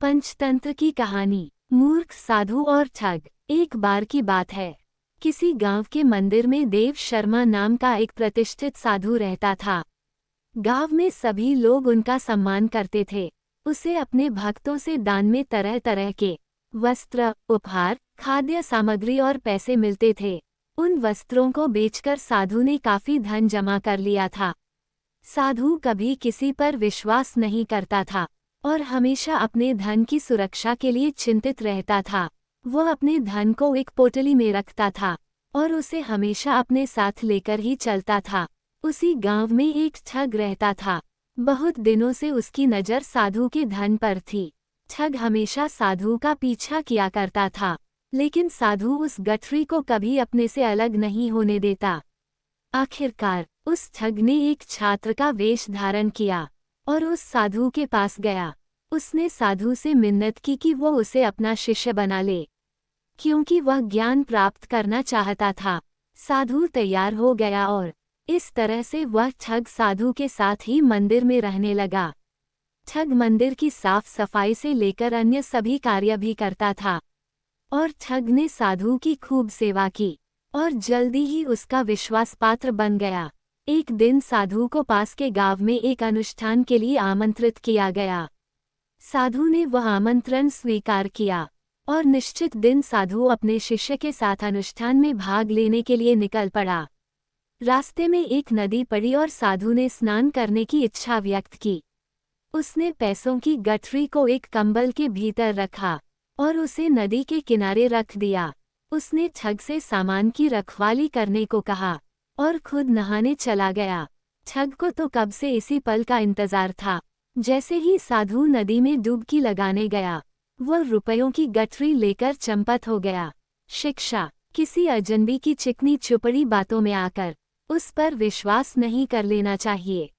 पंचतंत्र की कहानी। मूर्ख साधु और ठग। एक बार की बात है, किसी गांव के मंदिर में देव शर्मा नाम का एक प्रतिष्ठित साधु रहता था। गांव में सभी लोग उनका सम्मान करते थे। उसे अपने भक्तों से दान में तरह तरह के वस्त्र, उपहार, खाद्य सामग्री और पैसे मिलते थे। उन वस्त्रों को बेचकर साधु ने काफी धन जमा कर लिया था। साधु कभी किसी पर विश्वास नहीं करता था और हमेशा अपने धन की सुरक्षा के लिए चिंतित रहता था। वह अपने धन को एक पोटली में रखता था और उसे हमेशा अपने साथ लेकर ही चलता था। उसी गांव में एक ठग रहता था। बहुत दिनों से उसकी नज़र साधु के धन पर थी। ठग हमेशा साधु का पीछा किया करता था, लेकिन साधु उस गठरी को कभी अपने से अलग नहीं होने देता। आखिरकार उस ठग ने एक छात्र का वेश धारण किया और उस साधु के पास गया। उसने साधु से मिन्नत की कि वो उसे अपना शिष्य बना ले, क्योंकि वह ज्ञान प्राप्त करना चाहता था। साधु तैयार हो गया और इस तरह से वह ठग साधु के साथ ही मंदिर में रहने लगा। ठग मंदिर की साफ सफाई से लेकर अन्य सभी कार्य भी करता था और ठग ने साधु की खूब सेवा की और जल्दी ही उसका विश्वास पात्र बन गया। एक दिन साधु को पास के गांव में एक अनुष्ठान के लिए आमंत्रित किया गया। साधु ने वह आमंत्रण स्वीकार किया और निश्चित दिन साधु अपने शिष्य के साथ अनुष्ठान में भाग लेने के लिए निकल पड़ा। रास्ते में एक नदी पड़ी और साधु ने स्नान करने की इच्छा व्यक्त की। उसने पैसों की गठरी को एक कंबल के भीतर रखा और उसे नदी के किनारे रख दिया। उसने ठग से सामान की रखवाली करने को कहा और खुद नहाने चला गया। ठग को तो कब से इसी पल का इंतजार था। जैसे ही साधु नदी में डुबकी लगाने गया, वह रुपयों की गठरी लेकर चंपत हो गया। शिक्षा: किसी अजनबी की चिकनी चुपड़ी बातों में आकर उस पर विश्वास नहीं कर लेना चाहिए।